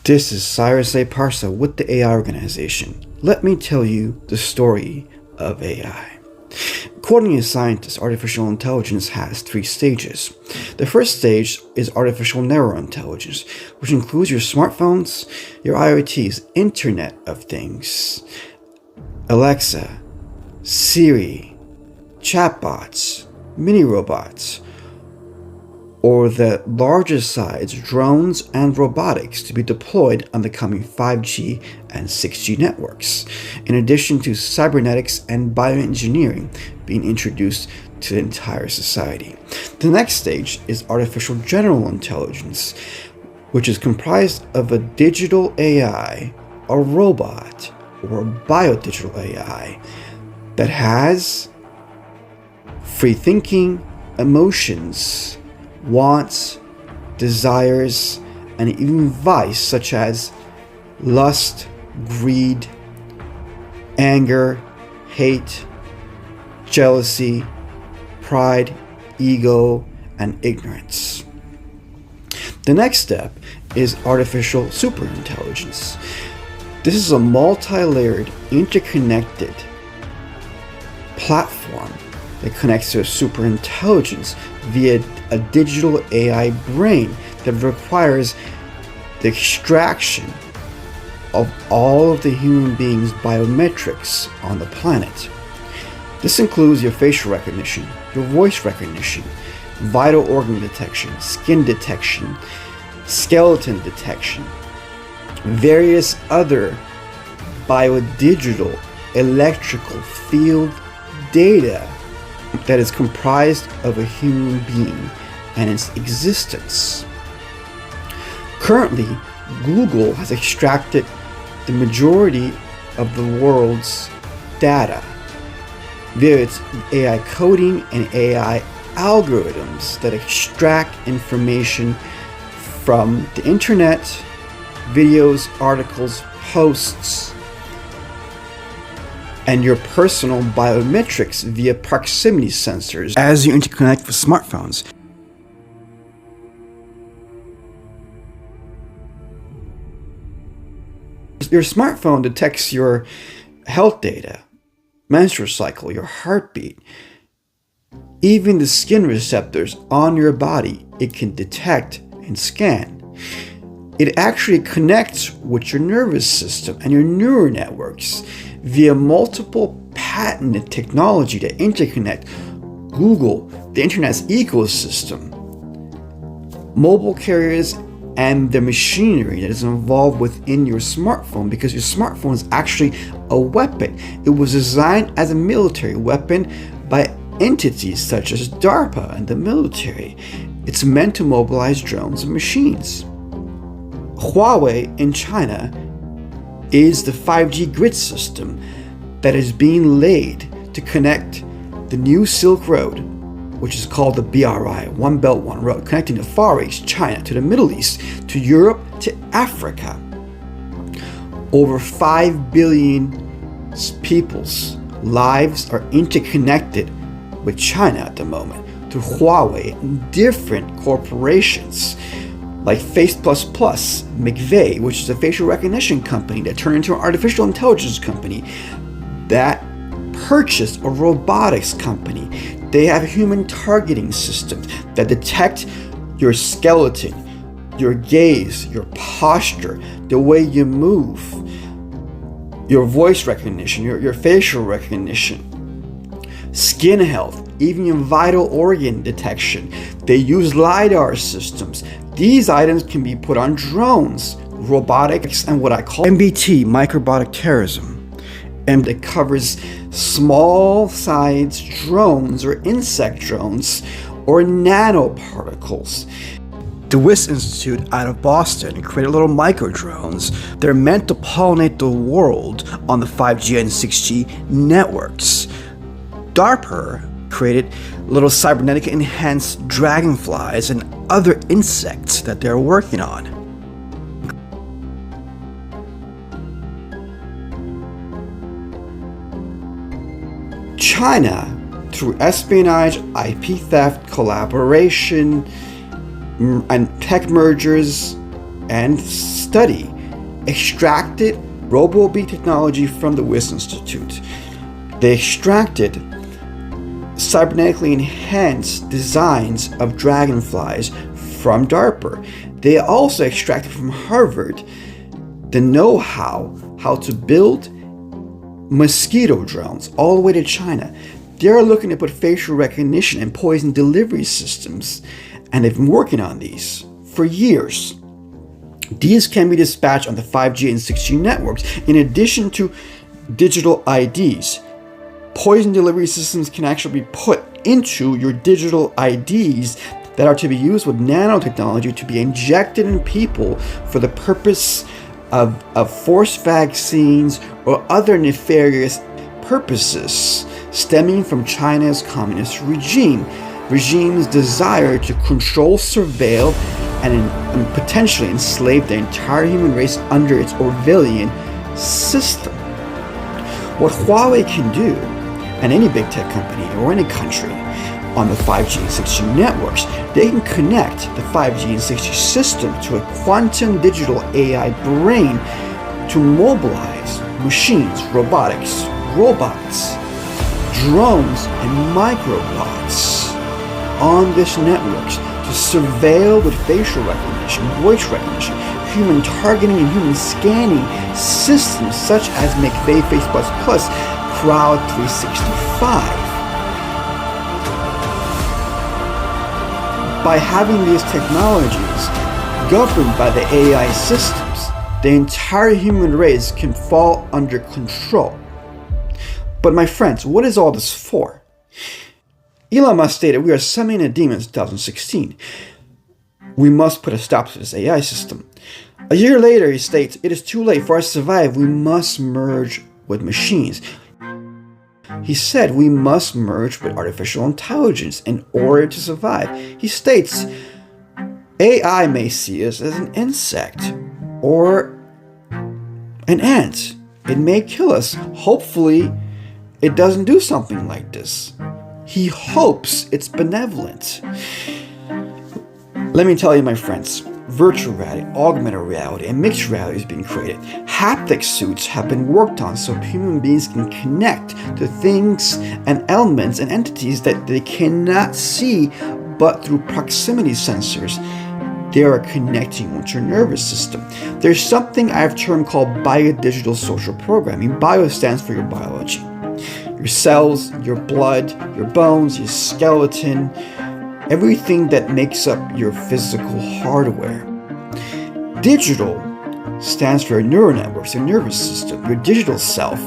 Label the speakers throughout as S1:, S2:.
S1: This is Cyrus A. Parsa with the AI Organization. Let me tell you the story of AI. According to scientists, artificial intelligence has 3 stages. The first stage is artificial narrow intelligence, which includes your smartphones, your IoTs, Internet of Things, Alexa, Siri, chatbots, mini robots, or the larger size drones and robotics to be deployed on the coming 5G and 6G networks, in addition to cybernetics and bioengineering being introduced to the entire society. The next stage is artificial general intelligence, which is comprised of a digital AI, a robot, or a biodigital AI that has free thinking, emotions, wants, desires, and even vice such as lust, greed, anger, hate, jealousy, pride, ego, and ignorance. The next step is artificial superintelligence. This is a multi-layered, interconnected platform that connects to a superintelligence via a digital AI brain that requires the extraction of all of the human beings' biometrics on the planet. This includes your facial recognition, your voice recognition, vital organ detection, skin detection, skeleton detection, various other biodigital electrical field data that is comprised of a human being and its existence. Currently, Google has extracted the majority of the world's data via its AI coding and AI algorithms that extract information from the internet, videos, articles, posts, and your personal biometrics via proximity sensors as you interconnect with smartphones. Your smartphone detects your health data, menstrual cycle, your heartbeat, even the skin receptors on your body it can detect and scan. It actually connects with your nervous system and your neural networks via multiple patented technology to interconnect Google, the internet's ecosystem, mobile carriers, and the machinery that is involved within your smartphone, because your smartphone is actually a weapon. It was designed as a military weapon by entities such as DARPA and the military. It's meant to mobilize drones and machines. Huawei in China is the 5G grid system that is being laid to connect the new Silk Road, which is called the BRI, One Belt, One Road, connecting the Far East, China, to the Middle East, to Europe, to Africa. Over 5 billion people's lives are interconnected with China at the moment through Huawei and different corporations like Face++, McVeigh, which is a facial recognition company that turned into an artificial intelligence company, that purchased a robotics company. They have human targeting systems that detect your skeleton, your gaze, your posture, the way you move, your voice recognition, your facial recognition, skin health, even your vital organ detection. They use LiDAR systems. These items can be put on drones, robotics, and what I call MBT, microbiota terrorism. And it covers small-sized drones or insect drones or nanoparticles. The WIS Institute out of Boston created little micro drones. They're meant to pollinate the world on the 5G and 6G networks. DARPA created little cybernetic enhanced dragonflies and other insects that they're working on. China, through espionage, IP theft, collaboration, and tech mergers, and study, extracted RoboBee technology from the Wyss Institute. They extracted cybernetically enhanced designs of dragonflies from DARPA. They also extracted from Harvard the know-how to build mosquito drones all the way to China. They're looking to put facial recognition and poison delivery systems, and they've been working on these for years. These can be dispatched on the 5G and 6G networks in addition to digital IDs. Poison delivery systems can actually be put into your digital IDs that are to be used with nanotechnology to be injected in people for the purpose of forced vaccines or other nefarious purposes stemming from China's communist regime's desire to control, surveil, and potentially enslave the entire human race under its Orwellian system. What Huawei can do, and any big tech company or any country on the 5G and 6G networks, they can connect the 5G and 6G system to a quantum digital AI brain to mobilize machines, robotics, robots, drones, and microbots on this networks to surveil with facial recognition, voice recognition, human targeting, and human scanning systems such as McVeigh Face++, Crowd 365. By having these technologies governed by the AI systems, the entire human race can fall under control. But my friends, what is all this for? Elon Musk stated, "We are summoning a demon in 2016. We must put a stop to this AI system." A year later, he states, "It is too late for us to survive. We must merge with machines." He said we must merge with artificial intelligence in order to survive. He states, AI may see us as an insect or an ant. It may kill us. Hopefully, it doesn't do something like this. He hopes it's benevolent. Let me tell you, my friends, virtual reality, augmented reality, and mixed reality is being created. Haptic suits have been worked on so human beings can connect to things and elements and entities that they cannot see, but through proximity sensors, they are connecting with your nervous system. There's something I've termed called biodigital social programming. Bio stands for your biology. Your cells, your blood, your bones, your skeleton, everything that makes up your physical hardware. Digital stands for your neural networks, your nervous system, your digital self.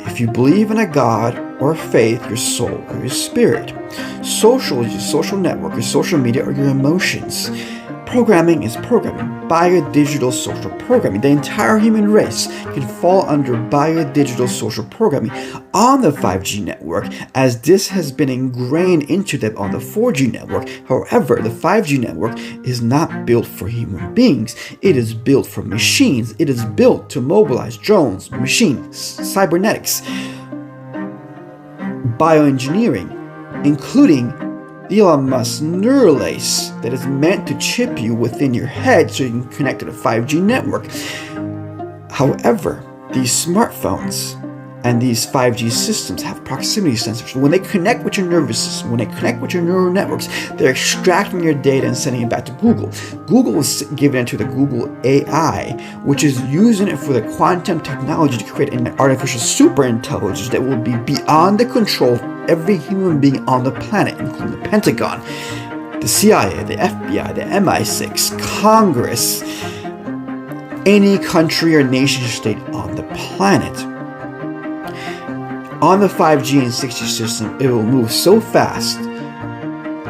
S1: If you believe in a God or faith, your soul or your spirit. Social is your social network, your social media, or your emotions. Programming is programming, biodigital social programming. The entire human race can fall under biodigital social programming on the 5G network, as this has been ingrained into them on the 4G network. However, the 5G network is not built for human beings. It is built for machines. It is built to mobilize drones, machines, cybernetics, bioengineering, including Elon Musk's neural lace that is meant to chip you within your head so you can connect to the 5G network. However, these smartphones and these 5G systems have proximity sensors. When they connect with your nervous system, when they connect with your neural networks, they're extracting your data and sending it back to Google. Google is giving it to the Google AI, which is using it for the quantum technology to create an artificial superintelligence that will be beyond the control of every human being on the planet, including the Pentagon, the CIA, the FBI, the MI6, Congress, any country or nation state on the planet. On the 5G and 6G system, it will move so fast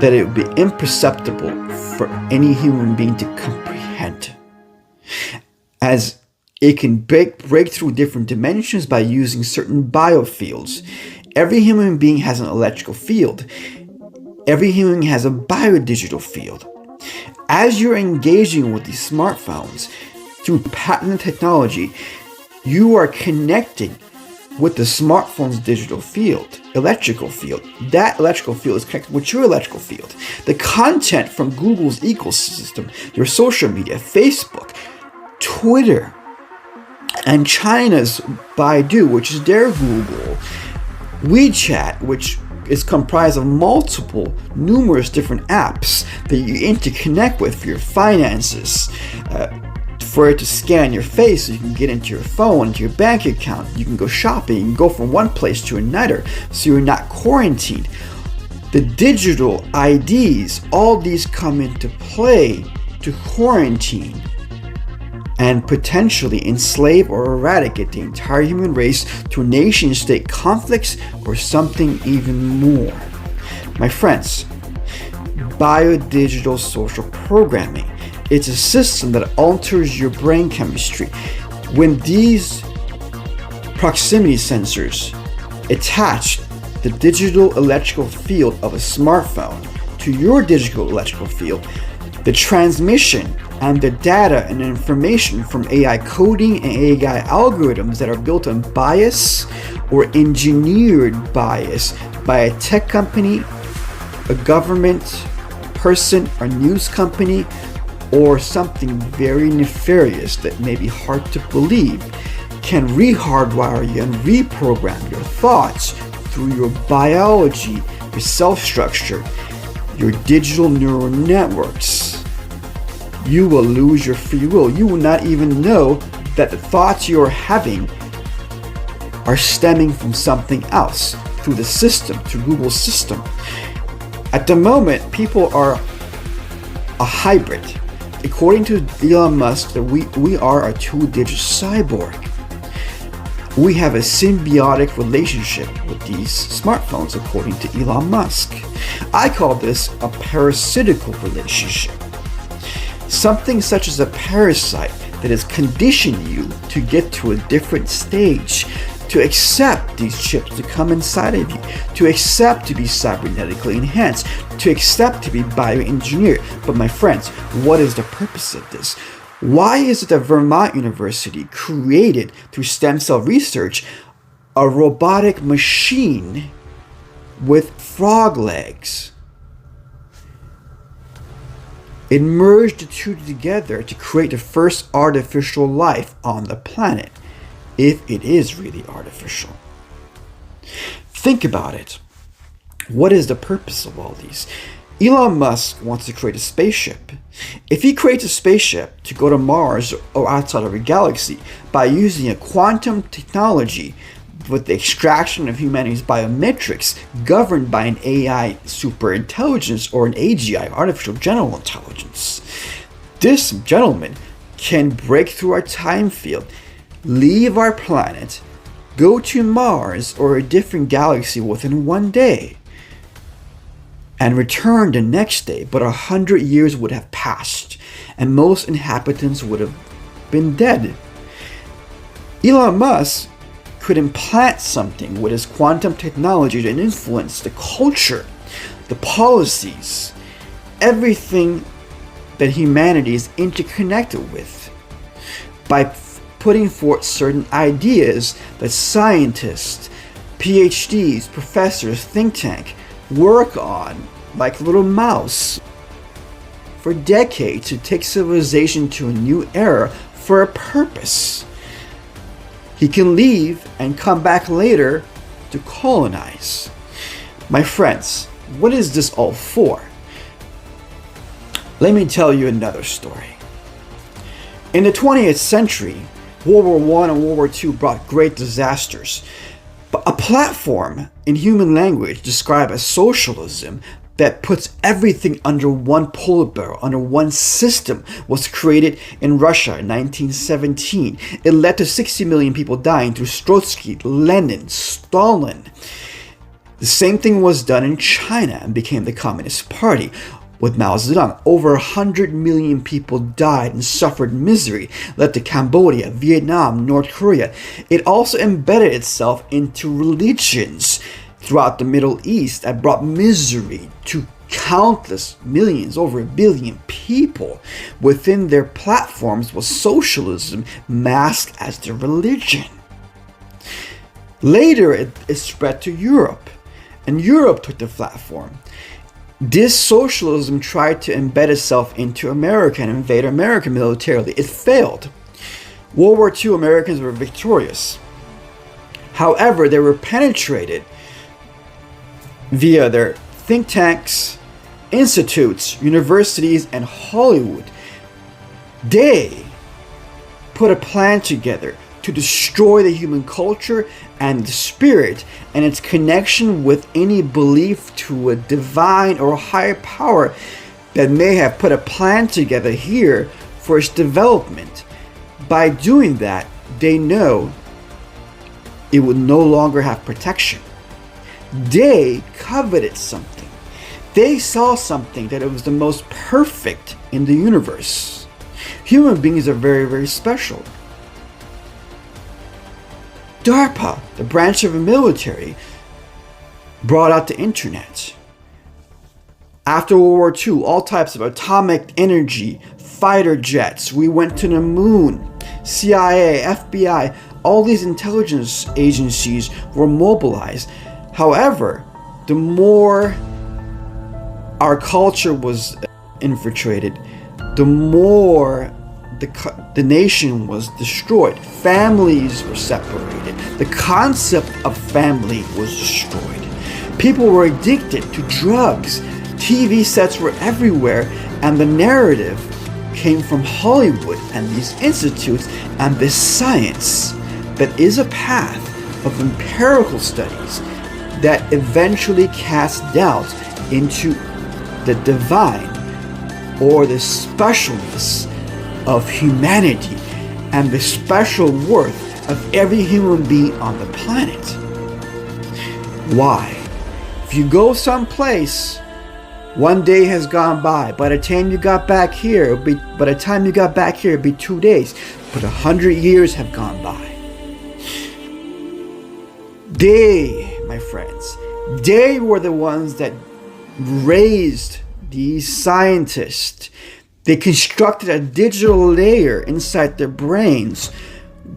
S1: that it will be imperceptible for any human being to comprehend, as it can break through different dimensions by using certain biofields. Every human being has an electrical field. Every human being has a biodigital field. As you're engaging with these smartphones through patented technology, you are connecting with the smartphone's digital field, electrical field. That electrical field is connected with your electrical field. The content from Google's ecosystem, your social media, Facebook, Twitter, And China's Baidu, which is their Google, WeChat, which is comprised of numerous different apps that you interconnect with for your finances, for it to scan your face so you can get into your phone, into your bank account, you can go shopping, you can go from one place to another so you're not quarantined. The digital IDs, all these come into play to quarantine and potentially enslave or eradicate the entire human race to nation-state conflicts or something even more. My friends, biodigital social programming, it's a system that alters your brain chemistry. When these proximity sensors attach the digital electrical field of a smartphone to your digital electrical field, the transmission and the data and information from AI coding and AI algorithms that are built on bias or engineered bias by a tech company, a government person, a news company, or something very nefarious that may be hard to believe, can re-hardwire you and reprogram your thoughts through your biology, your self-structure, your digital neural networks. You will lose your free will. You will not even know that the thoughts you are having are stemming from something else through the system, through Google's system. At the moment, people are a hybrid. According to Elon Musk, that we are a two-digit cyborg. We have a symbiotic relationship with these smartphones, according to Elon Musk. I call this a parasitical relationship. Something such as a parasite that has conditioned you to get to a different stage, to accept these chips to come inside of you, to accept to be cybernetically enhanced, to accept to be bioengineered. But my friends, what is the purpose of this? Why is it that Vermont University created, through stem cell research, a robotic machine with frog legs? It merged the two together to create the first artificial life on the planet, if it is really artificial. Think about it. What is the purpose of all these? Elon Musk wants to create a spaceship. If he creates a spaceship to go to Mars or outside of a galaxy by using a quantum technology with the extraction of humanity's biometrics governed by an AI superintelligence or an AGI, artificial general intelligence, this gentleman can break through our time field, leave our planet, go to Mars or a different galaxy within one day, and return the next day, but 100 years would have passed, and most inhabitants would have been dead. Elon Musk could implant something with his quantum technology to influence the culture, the policies, everything that humanity is interconnected with, by putting forth certain ideas that scientists, PhDs, professors, think tank, work on like little mouse for decades to take civilization to a new era for a purpose. He can leave and come back later to colonize. My friends, what is this all for? Let me tell you another story. In the 20th century, World War I and World War II brought great disasters. But a platform in human language described as socialism that puts everything under one polar barrel, under one system, was created in Russia in 1917. It led to 60 million people dying through Trotsky, Lenin, Stalin. The same thing was done in China and became the Communist Party. With Mao Zedong, over 100 million people died and suffered misery, led to Cambodia, Vietnam, North Korea. It also embedded itself into religions throughout the Middle East that brought misery to countless millions, over 1 billion people. Within their platforms was socialism masked as their religion. Later, it spread to Europe, and Europe took the platform. This socialism tried to embed itself into America and invade America militarily. It failed. World War II Americans were victorious. However, they were penetrated via their think tanks, institutes, universities, and Hollywood. They put a plan together to destroy the human culture and the spirit and its connection with any belief to a divine or higher power that may have put a plan together here for its development. By doing that, they know it would no longer have protection. They coveted something. They saw something that it was the most perfect in the universe. Human beings are very, very special. DARPA, the branch of the military, brought out the internet. After World War II, all types of atomic energy, fighter jets, we went to the moon, CIA, FBI, all these intelligence agencies were mobilized. However, the more our culture was infiltrated, the more the nation was destroyed. Families were separated. The concept of family was destroyed. People were addicted to drugs. TV sets were everywhere, and the narrative came from Hollywood and these institutes and this science that is a path of empirical studies that eventually cast doubt into the divine or the specialness of humanity and the special worth of every human being on the planet. Why? If you go someplace, one day has gone by. By the time you got back here, it'd be 2 days. But 100 years have gone by. They, my friends, they were the ones that raised these scientists. They constructed a digital layer inside their brains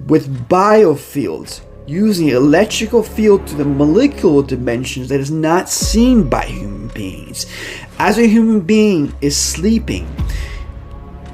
S1: with biofields, using electrical field to the molecular dimensions that is not seen by human beings. As a human being is sleeping,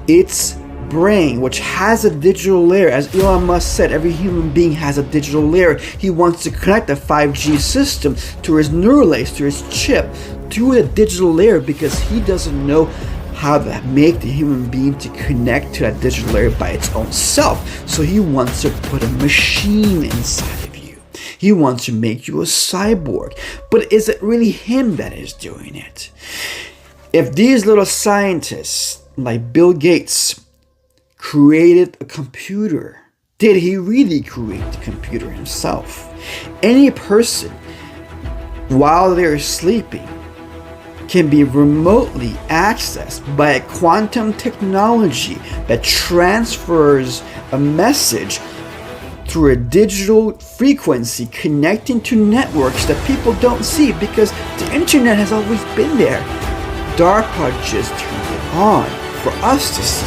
S1: its brain, which has a digital layer, as Elon Musk said, every human being has a digital layer. He wants to connect a 5G system to his neural lace, to his chip, to a digital layer, because he doesn't know how to make the human being to connect to that digital layer by its own self. So he wants to put a machine inside of you. He wants to make you a cyborg. But is it really him that is doing it? If these little scientists like Bill Gates created a computer, did he really create the computer himself? Any person, while they're sleeping, can be remotely accessed by a quantum technology that transfers a message through a digital frequency connecting to networks that people don't see, because the internet has always been there. DARPA just turned it on for us to see.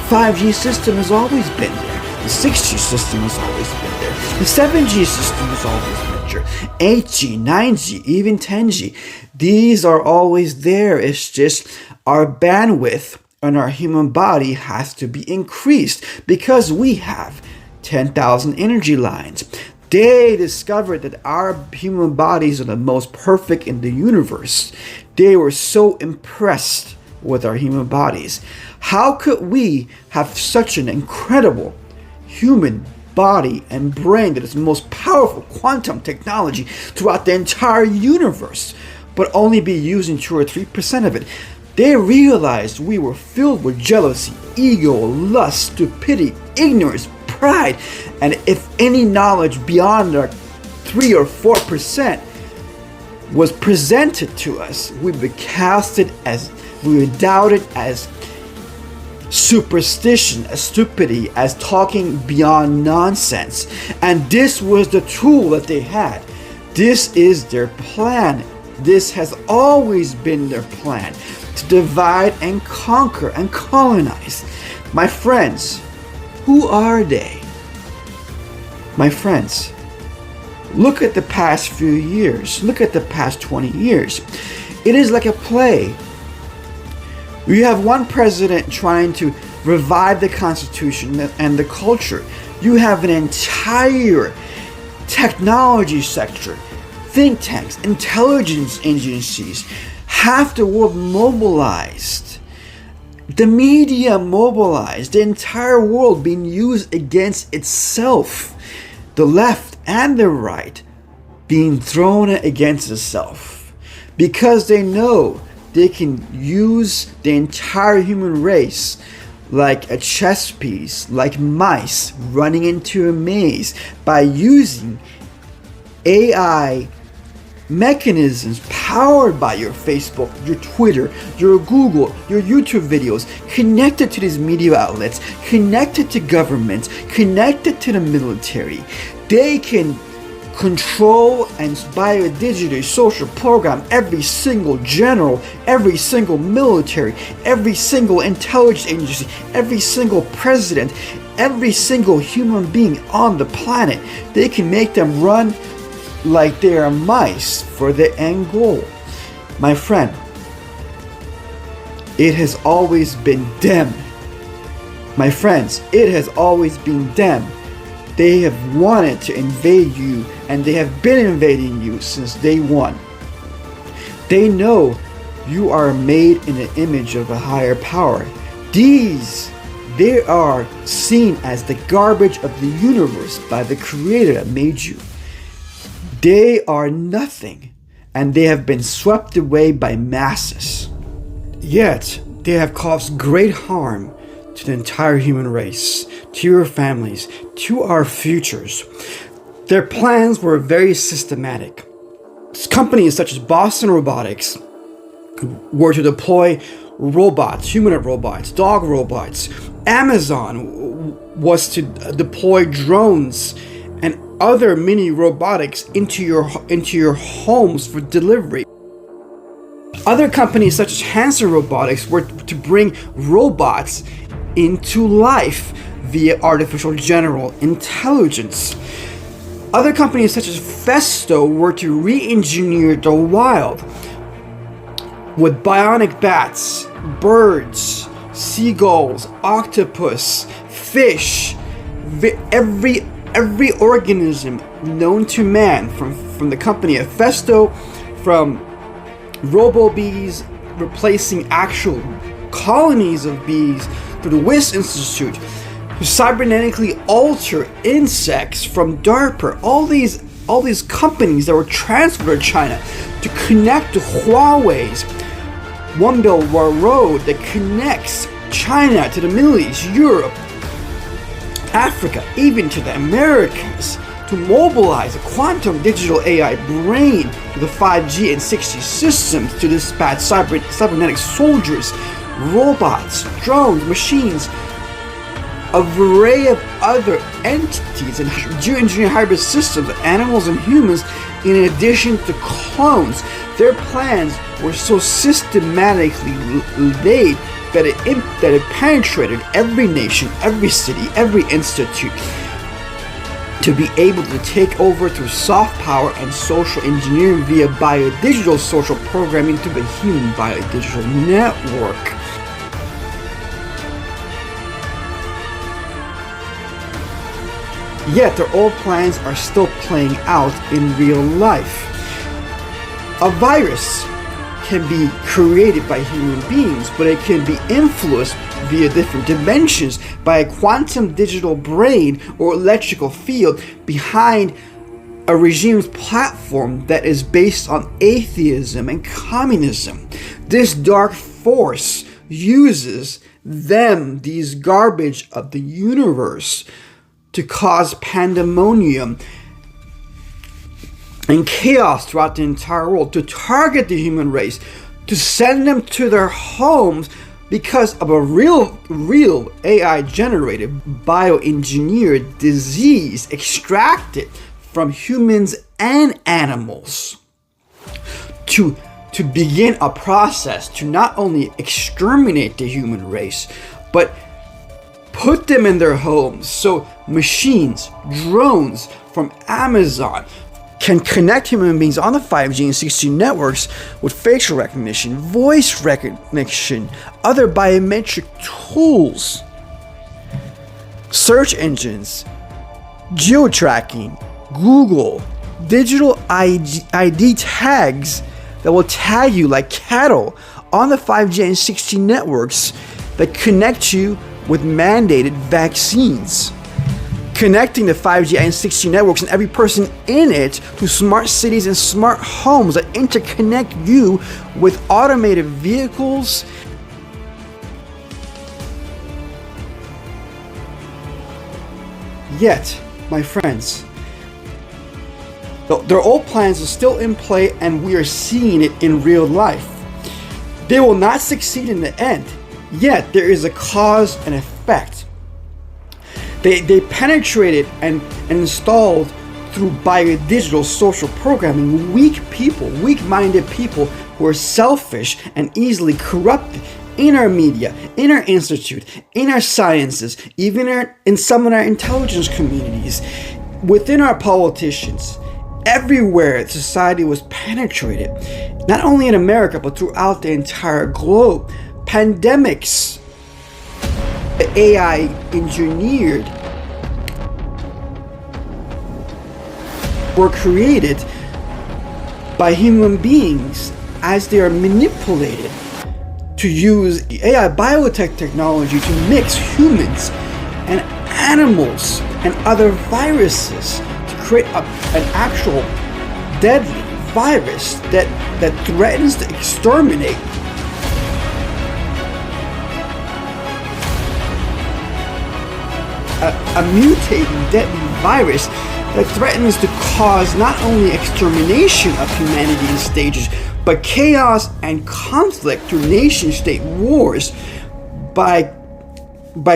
S1: 5G system has always been there. The 6G system has always been there. The 7G system has always been there. 8G, 9G, even 10G. These are always there. It's just our bandwidth on our human body has to be increased because we have 10,000 energy lines. They discovered that our human bodies are the most perfect in the universe. They were so impressed with our human bodies. How could we have such an incredible human body and brain that is the most powerful quantum technology throughout the entire universe, but only be using 2 or 3% of it? They realized we were filled with jealousy, ego, lust, stupidity, ignorance, pride, and if any knowledge beyond our 3 or 4% was presented to us, we would be casted as, we were doubted as superstition, as stupidity, as talking beyond nonsense. And this was the tool that they had. This is their plan. This has always been their plan, to divide and conquer and colonize. My friends, who are they? My friends, look at the past few years. Look at the past 20 years. It is like a play. You have one president trying to revive the Constitution and the culture. You have an entire technology sector, think tanks, intelligence agencies, half the world mobilized, the media mobilized, the entire world being used against itself, the left and the right being thrown against itself, because they know they can use the entire human race like a chess piece, like mice running into a maze, by using AI mechanisms powered by your Facebook, your Twitter, your Google, your YouTube videos, connected to these media outlets, connected to governments, connected to the military. They can control and by a digital social program every single general, every single military, every single intelligence agency, every single president, every single human being on the planet. They can make them run like they are mice for the end goal. My friend, it has always been them. My friends, it has always been them. They have wanted to invade you, and they have been invading you since day one. They know you are made in the image of a higher power. They are seen as the garbage of the universe by the creator that made you. They are nothing, and they have been swept away by masses. Yet, they have caused great harm to the entire human race, to your families, to our futures. Their plans were very systematic. Companies such as Boston Robotics were to deploy robots, humanoid robots, dog robots. Amazon was to deploy drones and other mini robotics into your homes for delivery. Other companies such as Hanson Robotics were to bring robots into life via artificial general intelligence. Other companies such as Festo were to re-engineer the wild with bionic bats, birds, seagulls, octopus, fish, every organism known to man, from the company of Festo, from robo-bees replacing actual colonies of bees, to the WIS Institute, to cybernetically alter insects from DARPA. All these companies that were transferred to China to connect to Huawei's One Belt One Road that connects China to the Middle East, Europe, Africa, even to the Americas, to mobilize a quantum digital AI brain to the 5G and 6G systems to dispatch cybernetic soldiers, robots, drones, machines, a array of other entities and geoengineered hybrid systems, animals and humans, in addition to clones. Their plans were so systematically laid that it penetrated every nation, every city, every institute, to be able to take over through soft power and social engineering via biodigital social programming to the human biodigital network. Yet their old plans are still playing out in real life. A virus can be created by human beings, but it can be influenced via different dimensions by a quantum digital brain or electrical field behind a regime's platform that is based on atheism and communism. This dark force uses these garbage of the universe, to cause pandemonium and chaos throughout the entire world, to target the human race, to send them to their homes because of a real AI generated bioengineered disease extracted from humans and animals, to begin a process to not only exterminate the human race, but put them in their homes so machines, drones from Amazon can connect human beings on the 5G and 6G networks with facial recognition, voice recognition, other biometric tools search engines, geo-tracking, Google, digital ID tags that will tag you like cattle on the 5G and 6G networks that connect you with mandated vaccines. Connecting the 5G and 6G networks and every person in it to smart cities and smart homes that interconnect you with automated vehicles. Yet, my friends, their old plans are still in play and we are seeing it in real life. They will not succeed in the end, yet there is a cause and effect. They penetrated and installed through biodigital social programming weak people, weak-minded people who are selfish and easily corrupted in our media, in our institute, in our sciences, even in some of our intelligence communities, within our politicians. Everywhere society was penetrated, not only in America, but throughout the entire globe. Pandemics, AI engineered, were created by human beings as they are manipulated to use AI biotech technology to mix humans and animals and other viruses to create an actual deadly virus that threatens to exterminate a mutating deadly virus that threatens to cause not only extermination of humanity in stages, but chaos and conflict through nation-state wars by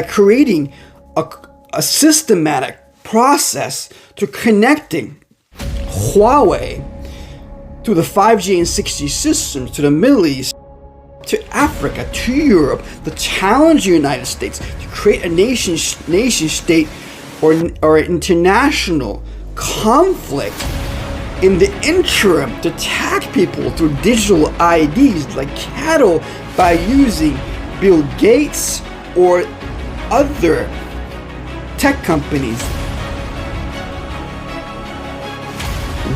S1: creating a systematic process to connecting Huawei to the 5G and 6G systems to the Middle East, to Africa, to Europe, to challenge the United States to create a nation-state or international conflict in the interim, to tag people through digital IDs like cattle by using Bill Gates or other tech companies,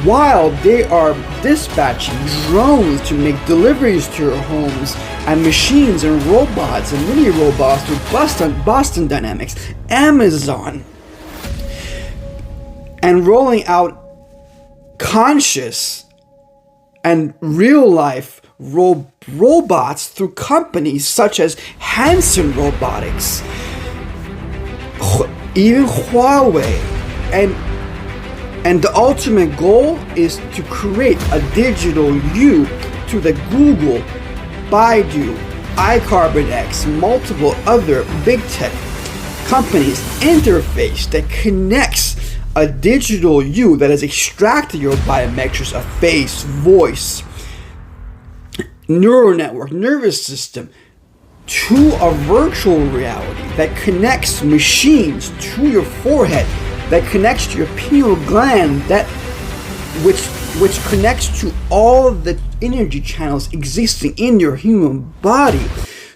S1: while they are dispatching drones to make deliveries to your homes, and machines and robots and mini robots through Boston Dynamics, Amazon, and rolling out conscious and real-life robots through companies such as Hanson Robotics, even Huawei, and the ultimate goal is to create a digital you to the Google, Baidu, iCarbonX, multiple other big tech companies interface that connects a digital you that has extracted your biometrics of face, voice, neural network, nervous system to a virtual reality that connects machines to your forehead, that connects to your pineal gland, that which connects to all of the energy channels existing in your human body.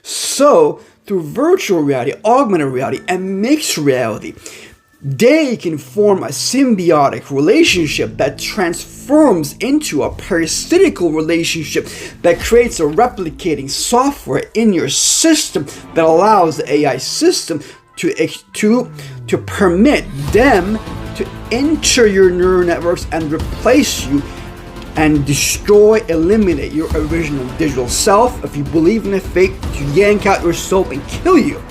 S1: So through virtual reality, augmented reality, and mixed reality, they can form a symbiotic relationship that transforms into a parasitical relationship that creates a replicating software in your system that allows the AI system to permit them to enter your neural networks and replace you and destroy, eliminate your original digital self. If you believe in a fake, to yank out your soul and kill you.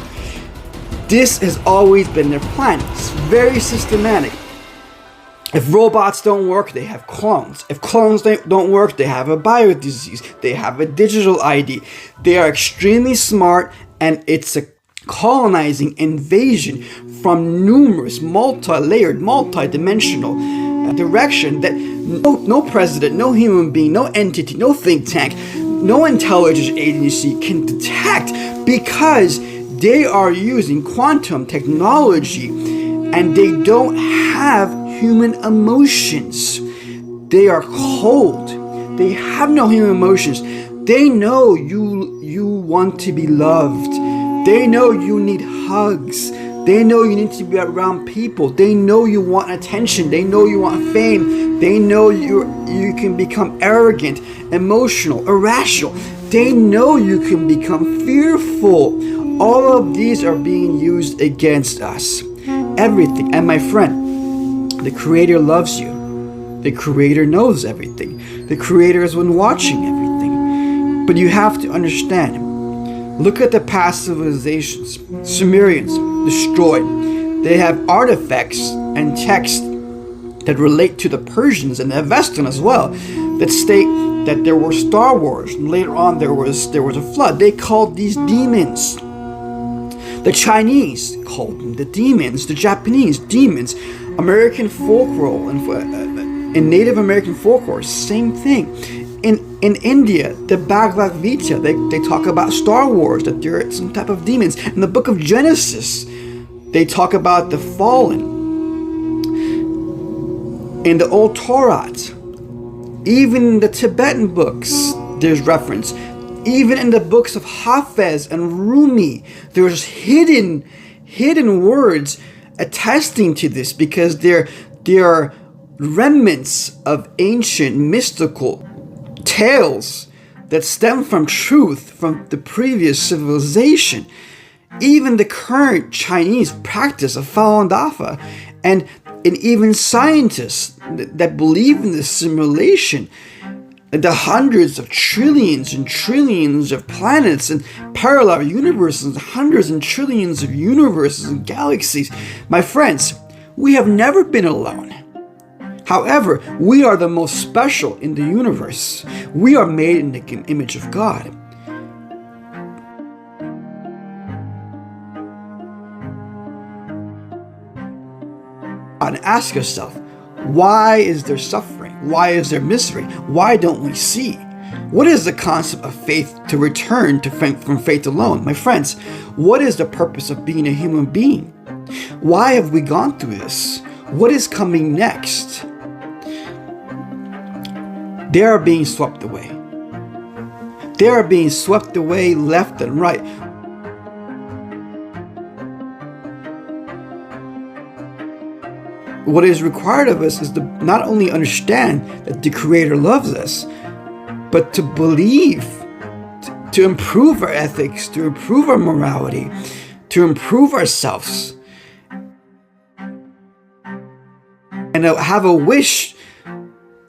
S1: This has always been their plan. It's very systematic. If robots don't work, they have clones. If clones don't work, they have a biodisease. They have a digital ID. They are extremely smart, and it's a colonizing invasion from numerous multi-layered, multi-dimensional direction that no president, no human being, no entity, no think tank, no intelligence agency can detect, because they are using quantum technology and they don't have human emotions. They are cold. They have no human emotions. They know you want to be loved. They know you need hugs. They know you need to be around people. They know you want attention. They know you want fame. They know you can become arrogant, emotional, irrational. They know you can become fearful. All of these are being used against us. Everything. And my friend, the Creator loves you. The Creator knows everything. The Creator has been watching everything. But you have to understand. Look at the past civilizations. Sumerians destroyed. They have artifacts and texts that relate to the Persians and the Avestan as well, that state that there were Star Wars, and later on there was a flood. They called these demons. The Chinese called them the demons. The Japanese, demons. American folklore and in Native American folklore, same thing. In India, the Bhagavad Gita, they talk about Star Wars, that there are some type of demons. In the book of Genesis, they talk about the fallen. In the old Torah, even in the Tibetan books, there's reference. Even in the books of Hafez and Rumi, there's hidden words attesting to this, because there are remnants of ancient mystical tales that stem from truth from the previous civilization. Even the current Chinese practice of Falun Dafa, and even scientists that believe in this simulation, the hundreds of trillions and trillions of planets and parallel universes, hundreds and trillions of universes and galaxies. My friends, we have never been alone. However, we are the most special in the universe. We are made in the image of God. And ask yourself, why is there suffering? Why is there misery? Why don't we see? What is the concept of faith to return from faith alone? My friends, what is the purpose of being a human being? Why have we gone through this? What is coming next? They are being swept away. They are being swept away left and right. What is required of us is to not only understand that the Creator loves us, but to believe, to improve our ethics, to improve our morality, to improve ourselves, and have a wish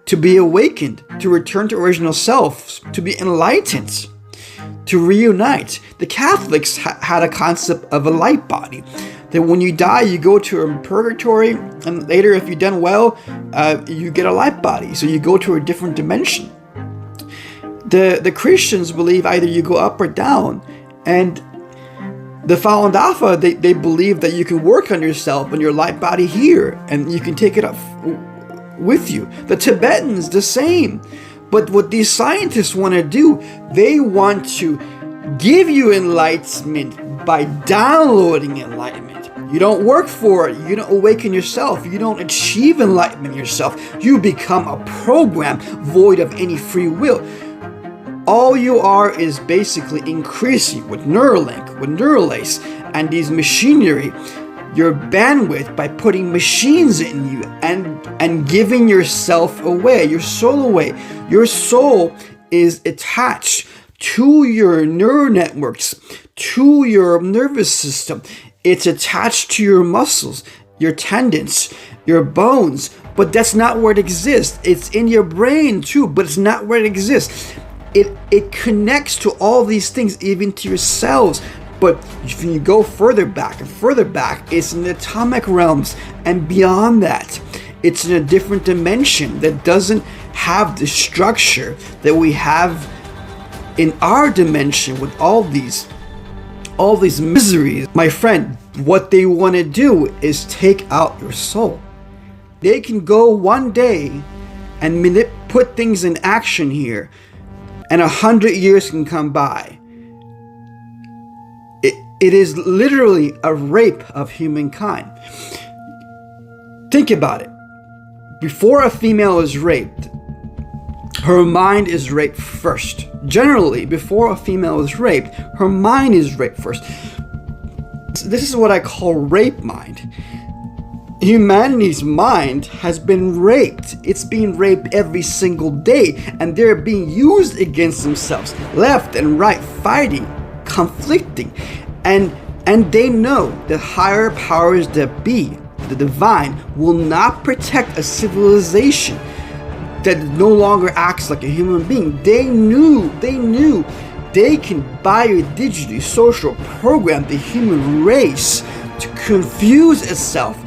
S1: to be awakened, to return to original self, to be enlightened, to reunite. The Catholics had a concept of a light body, that when you die, you go to a purgatory, and later, if you've done well, you get a light body, so you go to a different dimension. The Christians believe either you go up or down, and the Falun Dafa, they believe that you can work on yourself and your light body here, and you can take it up with you. The Tibetans, the same. But what these scientists want to do, they want to give you enlightenment by downloading enlightenment. You don't work for it. You don't awaken yourself. You don't achieve enlightenment yourself. You become a program void of any free will. All you are is basically increasing with Neuralink, with Neuralace, and these machinery, your bandwidth by putting machines in you and giving yourself away, your soul away. Your soul is attached to your neural networks, to your nervous system. It's attached to your muscles, your tendons, your bones, but that's not where it exists. It's in your brain too, but it's not where it exists. It connects to all these things, even to your cells. But if you go further back and further back, it's in the atomic realms, and beyond that, it's in a different dimension that doesn't have the structure that we have in our dimension with all these miseries. My friend, what they want to do is take out your soul. They can go one day and put things in action here, and 100 years can come by. It is literally a rape of humankind. Think about it. Before a female is raped, her mind is raped first. Generally, before a female is raped, her mind is raped first. This is what I call rape mind. Humanity's mind has been raped. It's being raped every single day, and they're being used against themselves, left and right, fighting, conflicting, and they know that higher powers that be, the divine, will not protect a civilization that no longer acts like a human being. They knew they can biodigitally social program the human race to confuse itself.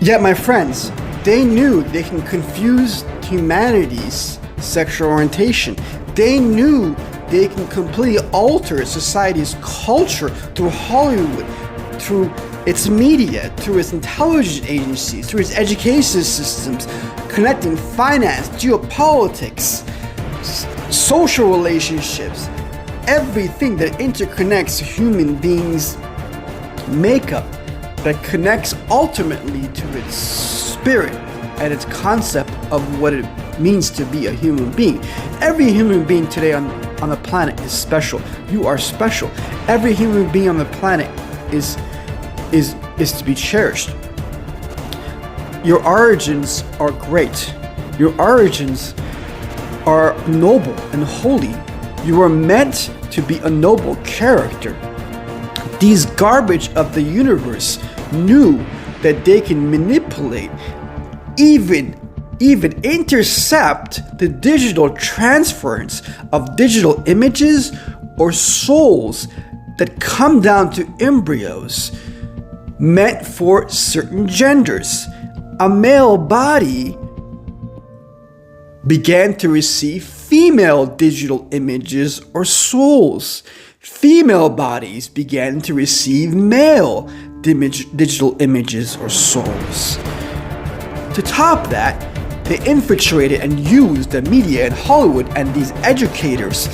S1: Yet, my friends, they knew they can confuse humanity's sexual orientation. They knew they can completely alter society's culture through Hollywood, through its media, through its intelligence agencies, through its education systems, connecting finance, geopolitics, social relationships, everything that interconnects human beings' makeup, that connects ultimately to its spirit and its concept of what it means to be a human being. Every human being today on the planet is special. You are special. Every human being on the planet is to be cherished. Your origins are great. Your origins are noble and holy. You are meant to be a noble character. These garbage of the universe knew that they can manipulate, even intercept the digital transference of digital images or souls that come down to embryos meant for certain genders. A male body began to receive female digital images or souls. Female bodies began to receive male digital images or souls. To top that, they infiltrated and used the media and Hollywood and these educators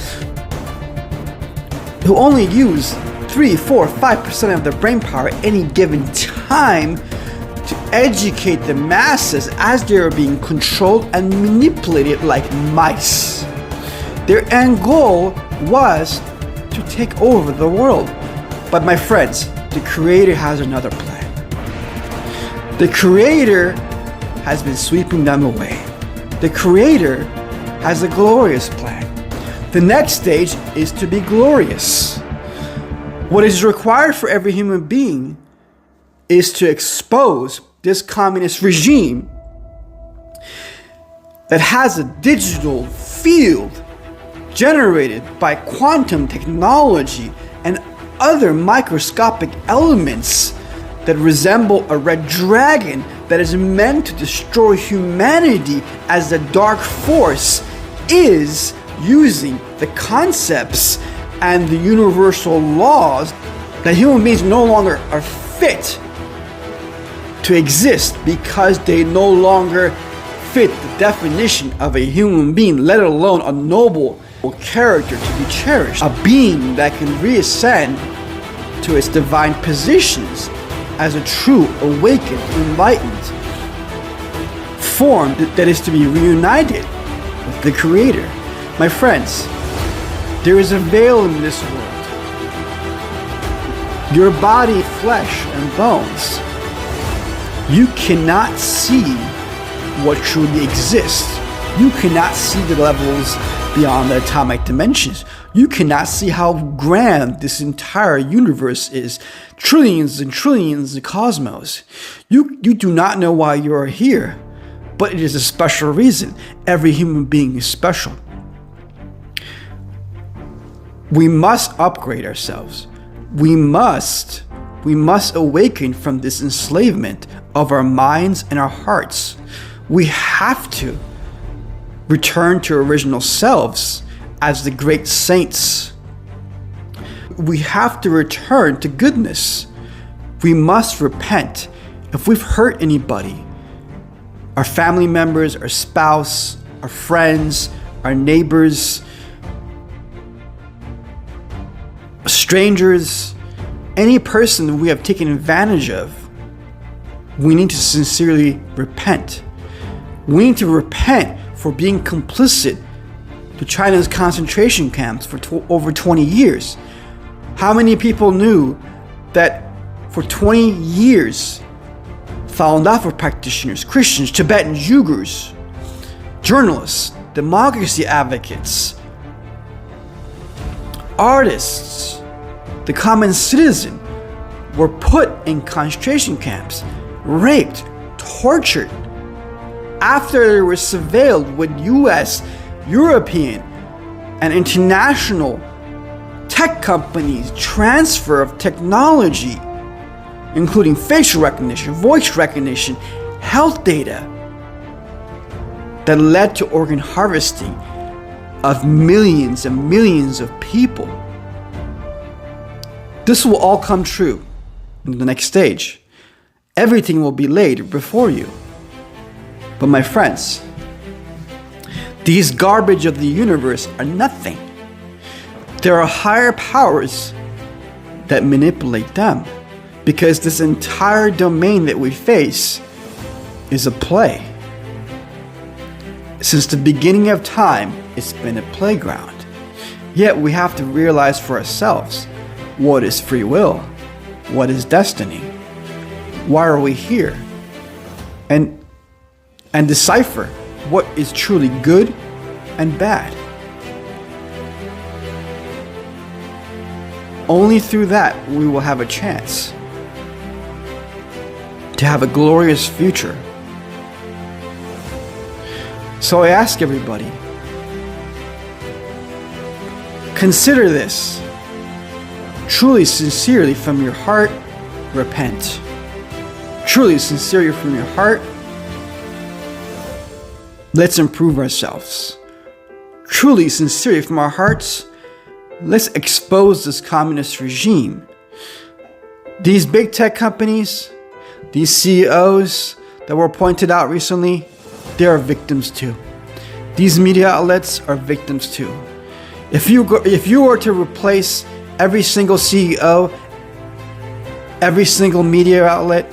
S1: who only use 3, 4, 5% of their brain power at any given time to educate the masses as they are being controlled and manipulated like mice. Their end goal was to take over the world. But my friends, the Creator has another plan. The Creator has been sweeping them away. The Creator has a glorious plan. The next stage is to be glorious. What is required for every human being is to expose this communist regime that has a digital field generated by quantum technology and other microscopic elements that resemble a red dragon that is meant to destroy humanity, as the dark force is using the concepts and the universal laws that human beings no longer are fit to exist because they no longer fit the definition of a human being, let alone a noble character to be cherished, a being that can reascend to its divine positions as a true, awakened, enlightened form that is to be reunited with the Creator. My friends, there is a veil in this world. Your body, flesh, and bones. You cannot see what truly exists. You cannot see the levels beyond the atomic dimensions. You cannot see how grand this entire universe is. Trillions and trillions of cosmos. You do not know why you are here, but it is a special reason. Every human being is special. We must upgrade ourselves. We must awaken from this enslavement of our minds and our hearts. We have to return to original selves as the great saints. We have to return to goodness. We must repent. If we've hurt anybody, our family members, our spouse, our friends, our neighbors, strangers, any person we have taken advantage of, we need to sincerely repent. We need to repent for being complicit to China's concentration camps for over 20 years. How many people knew that for 20 years, Falun Dafa practitioners, Christians, Tibetan Uyghurs, journalists, democracy advocates, artists, the common citizen were put in concentration camps, raped, tortured, after they were surveilled with US, European, and international tech companies' transfer of technology, including facial recognition, voice recognition, health data, that led to organ harvesting of millions and millions of people. This will all come true in the next stage. Everything will be laid before you. But my friends, these garbage of the universe are nothing. There are higher powers that manipulate them, because this entire domain that we face is a play. Since the beginning of time, it's been a playground. Yet we have to realize for ourselves what is free will, what is destiny, why are we here, and decipher what is truly good and bad. Only through that we will have a chance to have a glorious future. So I ask everybody, consider this. Truly, sincerely from your heart, repent. Truly, sincerely from your heart, let's improve ourselves. Truly, sincerely from our hearts, let's expose this communist regime. These big tech companies, these CEOs that were pointed out recently, they are victims too. These media outlets are victims too. If you were to replace every single CEO, every single media outlet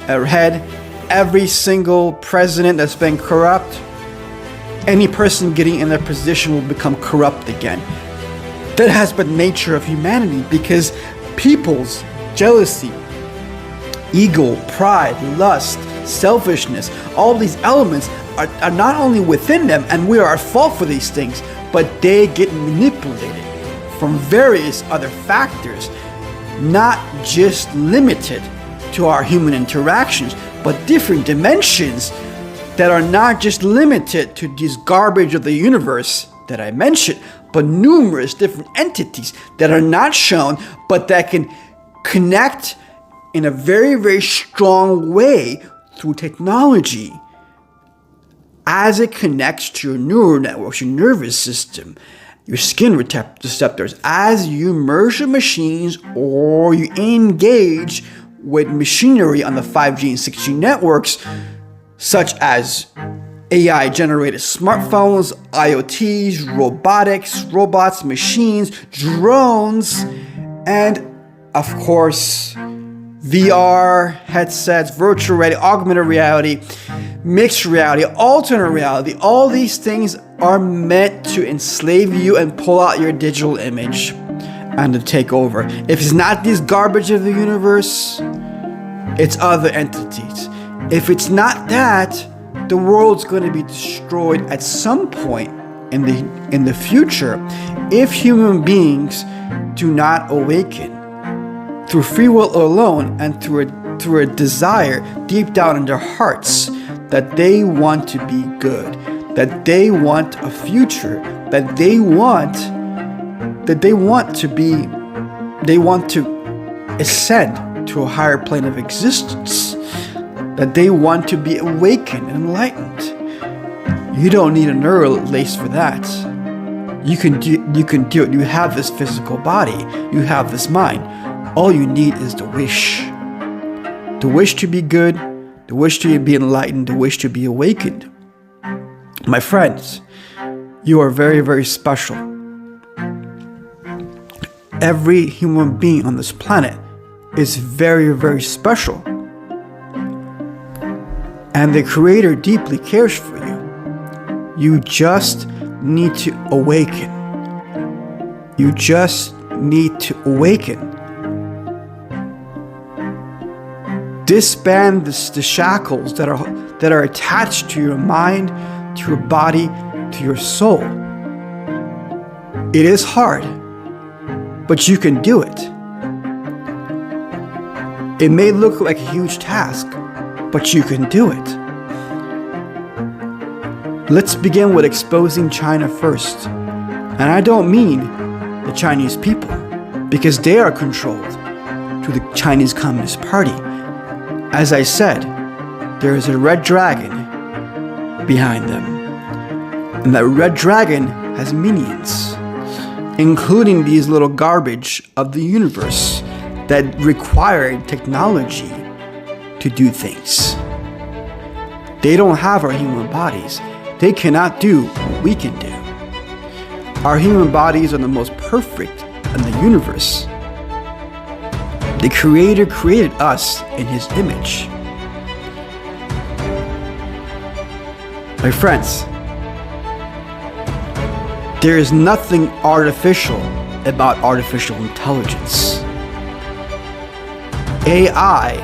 S1: head, every single president that's been corrupt, any person getting in their position will become corrupt again. That has been the nature of humanity, because people's jealousy, ego, pride, lust, selfishness, all these elements are not only within them, and we are at fault for these things, but they get manipulated from various other factors, not just limited to our human interactions, but different dimensions that are not just limited to this garbage of the universe that I mentioned, but numerous different entities that are not shown, but that can connect in a very, very strong way through technology as it connects to your neural networks, your nervous system, your skin receptors, as you merge the machines or you engage with machinery on the 5G and 6G networks, such as AI-generated smartphones, IoTs, robots, machines, drones, and of course, VR headsets, virtual reality, augmented reality, mixed reality, alternate reality. All these things are meant to enslave you and pull out your digital image and to take over. If it's not this garbage of the universe, it's other entities. If it's not that, the world's going to be destroyed at some point in the future if human beings do not awaken through free will alone and through a desire deep down in their hearts that they want to be good, that they want a future, that they want to ascend to a higher plane of existence, that they want to be awakened and enlightened. You don't need a neural lace for that. You can do it. You have this physical body. You have this mind. All you need is the wish. The wish to be good, the wish to be enlightened, the wish to be awakened. My friends, you are very, very special. Every human being on this planet is very, very special. And the Creator deeply cares for you. You just need to awaken. You just need to awaken. Disband the shackles that are attached to your mind, to your body, to your soul. It is hard, but you can do it. It may look like a huge task, but you can do it. Let's begin with exposing China first. And I don't mean the Chinese people, because they are controlled through the Chinese Communist Party. As I said, there is a red dragon behind them. And that red dragon has minions, including these little garbage of the universe that require technology to do things. They don't have our human bodies. They cannot do what we can do. Our human bodies are the most perfect in the universe. The Creator created us in His image. My friends, there is nothing artificial about artificial intelligence. AI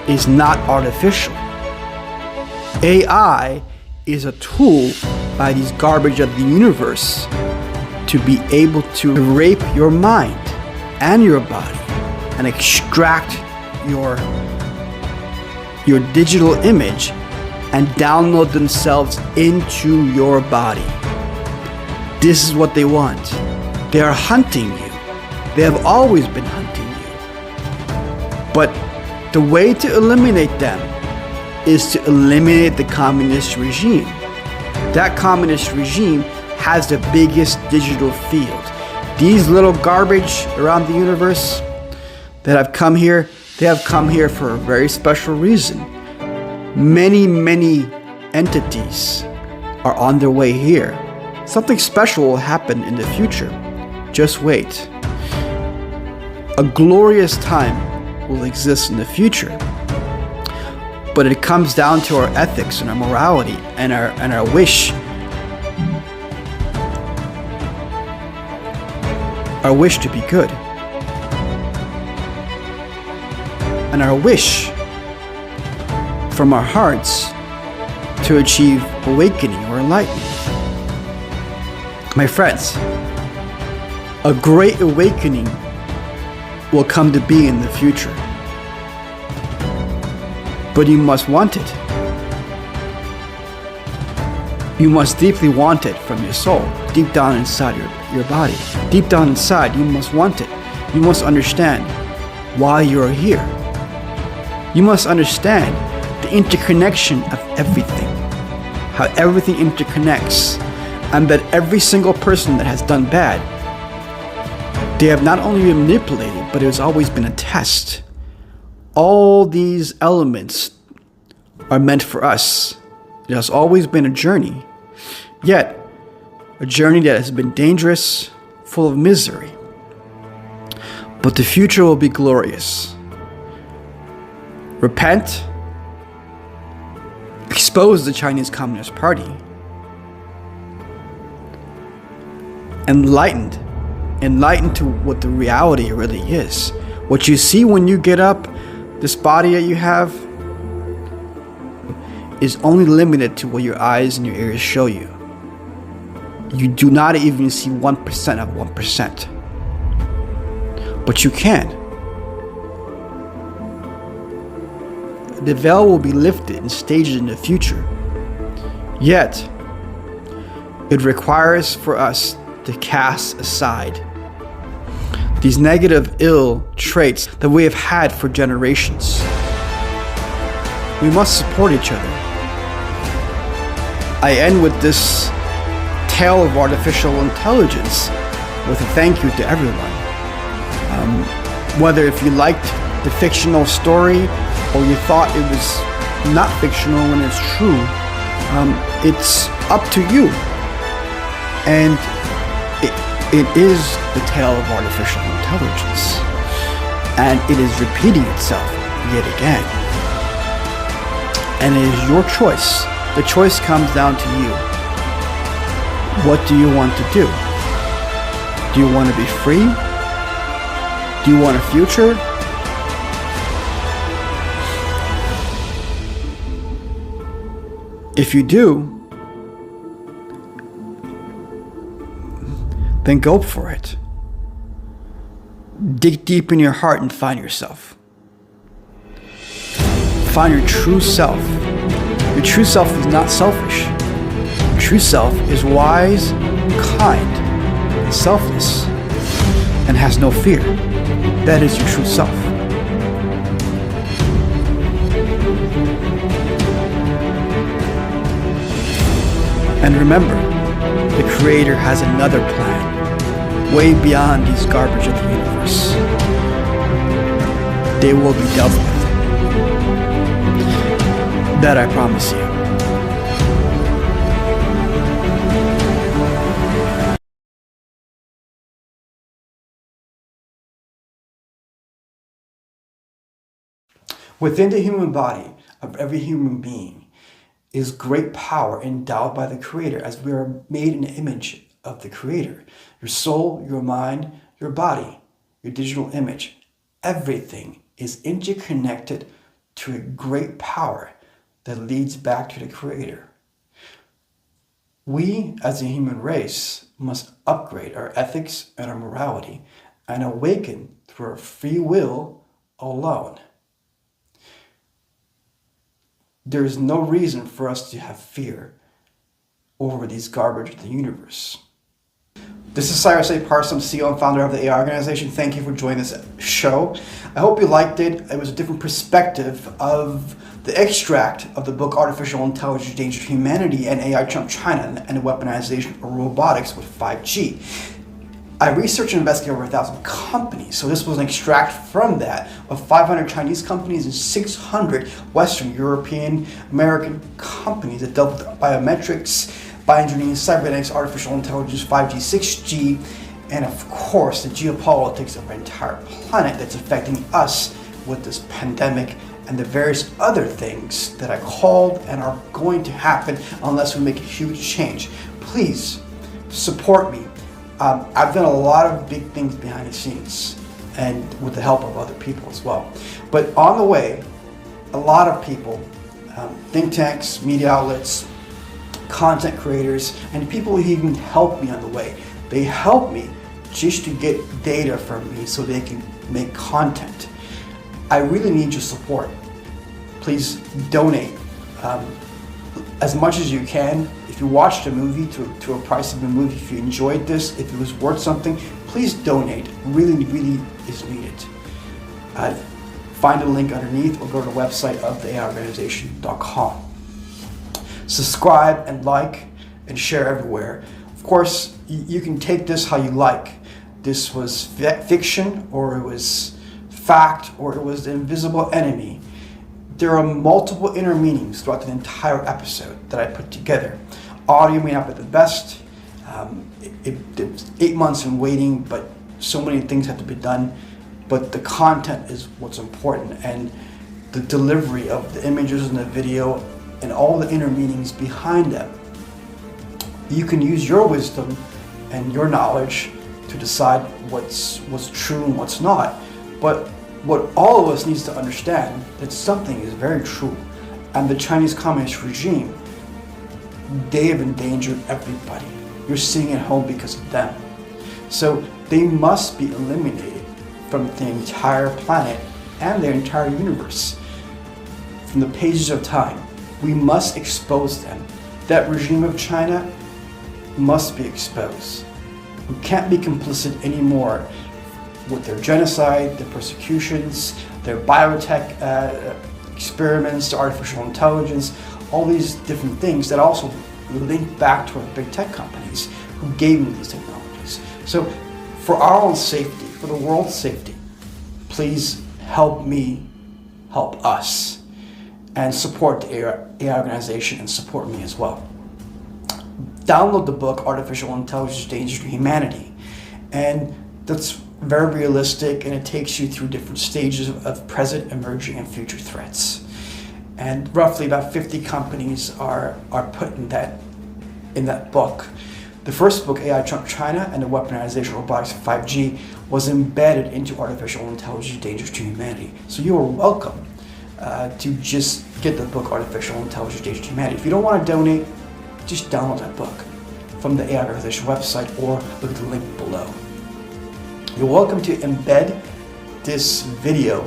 S1: is not artificial. AI is a tool by these garbage of the universe to be able to rape your mind and your body and extract your digital image and download themselves into your body. This is what they want. They are hunting you. They have always been hunting you. But the way to eliminate them is to eliminate the communist regime. That communist regime has the biggest digital field. These little garbage around the universe that have come here, they have come here for a very special reason. Many, many entities are on their way here. Something special will happen in the future. Just wait. A glorious time will exist in the future. But it comes down to our ethics and our morality and our wish. Our wish to be good. And our wish from our hearts to achieve awakening or enlightenment. My friends, a great awakening will come to be in the future. But you must want it. You must deeply want it from your soul, deep down inside your body. Deep down inside, you must want it. You must understand why you are here. You must understand the interconnection of everything, how everything interconnects, and that every single person that has done bad, they have not only been manipulated, but it has always been a test. All these elements are meant for us. It has always been a journey, yet a journey that has been dangerous, full of misery. But the future will be glorious. Repent, expose the Chinese Communist Party, enlightened to what the reality really is. What you see when you get up, this body that you have, is only limited to what your eyes and your ears show you. You do not even see 1% of 1%. But you can. The veil will be lifted in stages in the future. Yet, it requires for us to cast aside these negative, ill traits that we have had for generations. We must support each other. I end with this tale of artificial intelligence with a thank you to everyone. Whether if you liked the fictional story or you thought it was not fictional when it's true, it's up to you. And it is the tale of artificial intelligence. And it is repeating itself yet again. And it is your choice. The choice comes down to you. What do you want to do? Do you want to be free? Do you want a future? If you do, then go for it. Dig deep in your heart and find yourself. Find your true self. Your true self is not selfish. Your true self is wise, kind, and selfless, and has no fear. That is your true self. And remember, the Creator has another plan, way beyond these garbage of the universe. They will be dealt with. That I promise you. Within the human body of every human being is great power endowed by the Creator, as we are made in the image of the Creator. Your soul, your mind, your body, your digital image, everything is interconnected to a great power that leads back to the Creator. We, as a human race, must upgrade our ethics and our morality and awaken through our free will alone. There is no reason for us to have fear over these garbage of the universe. This is Cyrus A. Parsons, CEO and founder of the AI organization. Thank you for joining this show. I hope you liked it. It was a different perspective of the extract of the book Artificial Intelligence, Danger to Humanity and AI Trump China and the Weaponization of Robotics with 5G. I researched and investigated over 1,000 companies, so this was an extract from that of 500 Chinese companies and 600 Western, European, American companies that dealt with biometrics, bioengineering, cybernetics, artificial intelligence, 5G, 6G, and of course the geopolitics of our entire planet that's affecting us with this pandemic and the various other things that I called and are going to happen unless we make a huge change. Please support me. I've done a lot of big things behind the scenes and with the help of other people as well. But on the way, a lot of people, think tanks, media outlets, content creators, and people who even help me on the way. They help me just to get data from me so they can make content. I really need your support. Please donate as much as you can. If you watched a movie to a price of the movie, if you enjoyed this, if it was worth something, please donate. Really, really is needed. Find a link underneath or go to the website of theAIorganization.com. Subscribe and like and share everywhere. Of course, you can take this how you like. This was fiction, or it was fact, or it was the invisible enemy. There are multiple inner meanings throughout the entire episode that I put together. Audio may not be the best. It's 8 months in waiting, but so many things have to be done. But the content is what's important, and the delivery of the images and the video and all the inner meanings behind them. You can use your wisdom and your knowledge to decide what's true and what's not. But what all of us needs to understand, that something is very true. And the Chinese Communist regime, they have endangered everybody. You're seeing it home because of them. So they must be eliminated from the entire planet and their entire universe. From the pages of time, we must expose them. That regime of China must be exposed. We can't be complicit anymore with their genocide, their persecutions, their biotech experiments, the artificial intelligence, all these different things that also link back to our big tech companies who gave them these technologies. So for our own safety, for the world's safety, please help me help us and support the AI organization and support me as well. Download the book, Artificial Intelligence, Danger to Humanity. And that's very realistic, and it takes you through different stages of present, emerging, and future threats. And roughly about 50 companies are put in that book The first book, AI Trump China and the Weaponization of Robotics 5G, was embedded into artificial intelligence dangers to humanity. So you are welcome to just get the book Artificial Intelligence Dangers to Humanity. If you don't want to donate, just download that book from the AI organization website or look at the link below. You're welcome to embed this video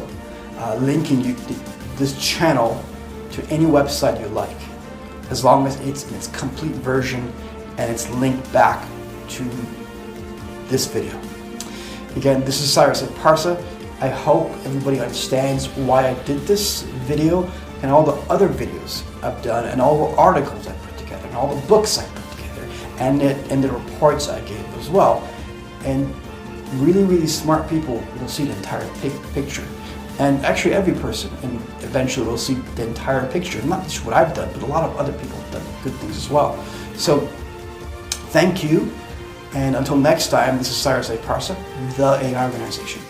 S1: linking this channel to any website you like, as long as it's in its complete version and it's linked back to this video. Again, this is Cyrus at Parsa. I hope everybody understands why I did this video and all the other videos I've done and all the articles I put together and all the books I put together and the reports I gave as well. And really smart people will see the entire picture. And actually every person and eventually will see the entire picture. Not just what I've done, but a lot of other people have done good things as well. So thank you. And until next time, this is Cyrus A. Parsa, the AI Organization.